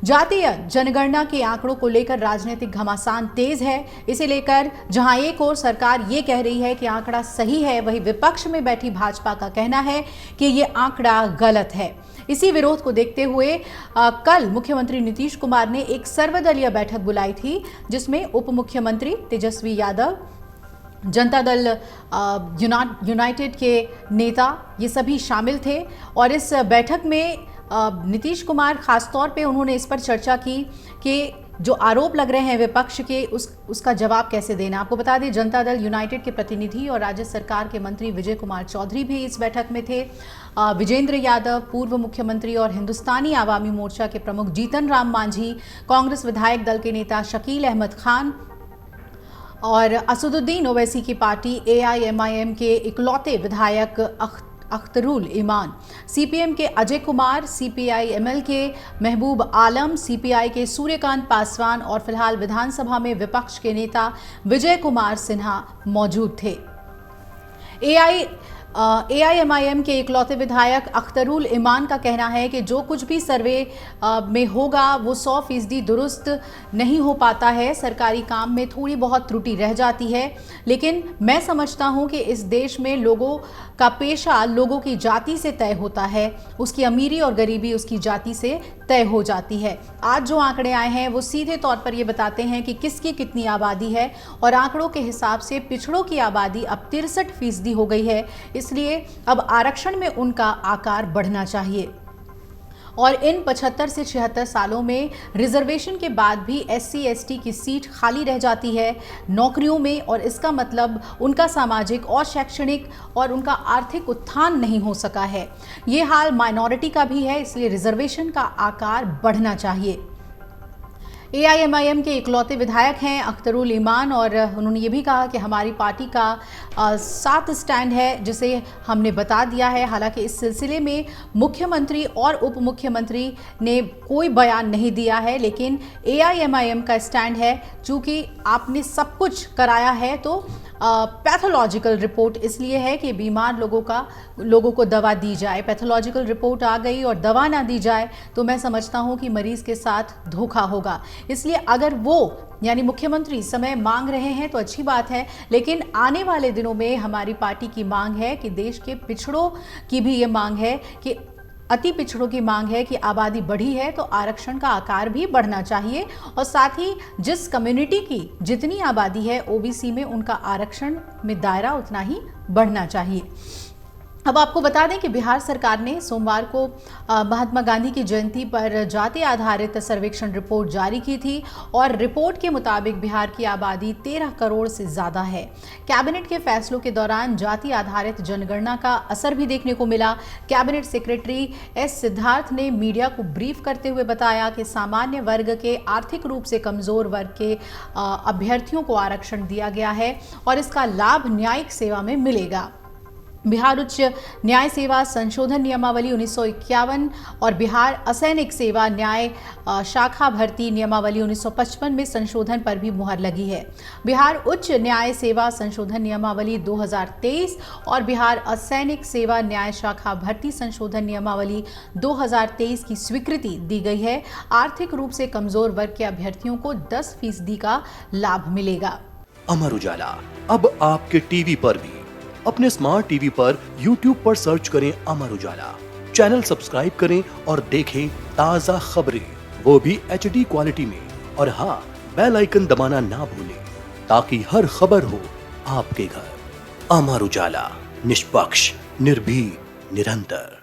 जातीय जनगणना के आंकड़ों को लेकर राजनीतिक घमासान तेज है। इसे लेकर जहां एक ओर सरकार ये कह रही है कि आंकड़ा सही है, वहीं विपक्ष में बैठी भाजपा का कहना है कि ये आंकड़ा गलत है। इसी विरोध को देखते हुए कल मुख्यमंत्री नीतीश कुमार ने एक सर्वदलीय बैठक बुलाई थी, जिसमें उप मुख्यमंत्री तेजस्वी यादव, जनता दल यूनाइटेड के नेता, ये सभी शामिल थे। और इस बैठक में नीतीश कुमार खासतौर पे उन्होंने इस पर चर्चा की कि जो आरोप लग रहे हैं विपक्ष के उसका जवाब कैसे देना। आपको बता दें, जनता दल यूनाइटेड के प्रतिनिधि और राज्य सरकार के मंत्री विजय कुमार चौधरी भी इस बैठक में थे। विजेंद्र यादव, पूर्व मुख्यमंत्री और हिंदुस्तानी आवामी मोर्चा के प्रमुख जीतन राम मांझी, कांग्रेस विधायक दल के नेता शकील अहमद खान और असदुद्दीन ओवैसी की पार्टी AIMIM के इकलौते विधायक अख्तरुल ईमान, CPM के अजय कुमार, CPI-ML के महबूब आलम, CPI के सूर्यकांत पासवान और फिलहाल विधानसभा में विपक्ष के नेता विजय कुमार सिन्हा मौजूद थे। AIMIM के इकलौते विधायक अख्तरुल ईमान का कहना है कि जो कुछ भी सर्वे में होगा वो 100% दुरुस्त नहीं हो पाता है। सरकारी काम में थोड़ी बहुत त्रुटि रह जाती है, लेकिन मैं समझता हूं कि इस देश में लोगों का पेशा लोगों की जाति से तय होता है, उसकी अमीरी और गरीबी उसकी जाति से तय हो जाती है। आज जो आंकड़े आए हैं वो सीधे तौर पर ये बताते हैं कि किसकी कितनी आबादी है, और आंकड़ों के हिसाब से पिछड़ों की आबादी अब 63% हो गई है। इसलिए अब आरक्षण में उनका आकार बढ़ना चाहिए। और इन 75 से 76 सालों में रिजर्वेशन के बाद भी SC/ST की सीट खाली रह जाती है नौकरियों में, और इसका मतलब उनका सामाजिक और शैक्षणिक और उनका आर्थिक उत्थान नहीं हो सका है। ये हाल माइनॉरिटी का भी है, इसलिए रिजर्वेशन का आकार बढ़ना चाहिए। AIMIM के इकलौते विधायक हैं अख्तरुल ईमान, और उन्होंने ये भी कहा कि हमारी पार्टी का 7 स्टैंड है जिसे हमने बता दिया है। हालांकि इस सिलसिले में मुख्यमंत्री और उप मुख्यमंत्री ने कोई बयान नहीं दिया है, लेकिन AIMIM का स्टैंड है, चूंकि आपने सब कुछ कराया है तो पैथोलॉजिकल रिपोर्ट इसलिए है कि बीमार लोगों को दवा दी जाए। पैथोलॉजिकल रिपोर्ट आ गई और दवा ना दी जाए तो मैं समझता हूं कि मरीज के साथ धोखा होगा। इसलिए अगर वो यानी मुख्यमंत्री समय मांग रहे हैं तो अच्छी बात है, लेकिन आने वाले दिनों में हमारी पार्टी की मांग है कि देश के पिछड़ों की भी ये मांग है कि अति पिछड़ों की मांग है कि आबादी बढ़ी है तो आरक्षण का आकार भी बढ़ना चाहिए, और साथ ही जिस कम्युनिटी की जितनी आबादी है OBC में उनका आरक्षण में दायरा उतना ही बढ़ना चाहिए। अब आपको बता दें कि बिहार सरकार ने सोमवार को महात्मा गांधी की जयंती पर जाति आधारित सर्वेक्षण रिपोर्ट जारी की थी, और रिपोर्ट के मुताबिक बिहार की आबादी 13 करोड़ से ज़्यादा है। कैबिनेट के फैसलों के दौरान जाति आधारित जनगणना का असर भी देखने को मिला। कैबिनेट सेक्रेटरी S सिद्धार्थ ने मीडिया को ब्रीफ करते हुए बताया कि सामान्य वर्ग के आर्थिक रूप से कमज़ोर वर्ग के अभ्यर्थियों को आरक्षण दिया गया है और इसका लाभ न्यायिक सेवा में मिलेगा। बिहार उच्च न्याय सेवा संशोधन नियमावली 1951 और बिहार असैनिक सेवा न्याय शाखा भर्ती नियमावली 1955 में संशोधन पर भी मुहर लगी है। बिहार उच्च न्याय सेवा संशोधन नियमावली 2023 और बिहार असैनिक सेवा न्याय शाखा भर्ती संशोधन नियमावली 2023 की स्वीकृति दी गई है। आर्थिक रूप से कमजोर वर्ग के अभ्यर्थियों को 10% का लाभ मिलेगा। अमर उजाला अब आपके टीवी पर भी। अपने स्मार्ट टीवी पर YouTube पर सर्च करें अमर उजाला, चैनल सब्सक्राइब करें और देखें ताजा खबरें, वो भी HD क्वालिटी में। और हाँ, बेल आइकन दबाना ना भूलें ताकि हर खबर हो आपके घर। अमर उजाला, निष्पक्ष, निर्भीक, निरंतर।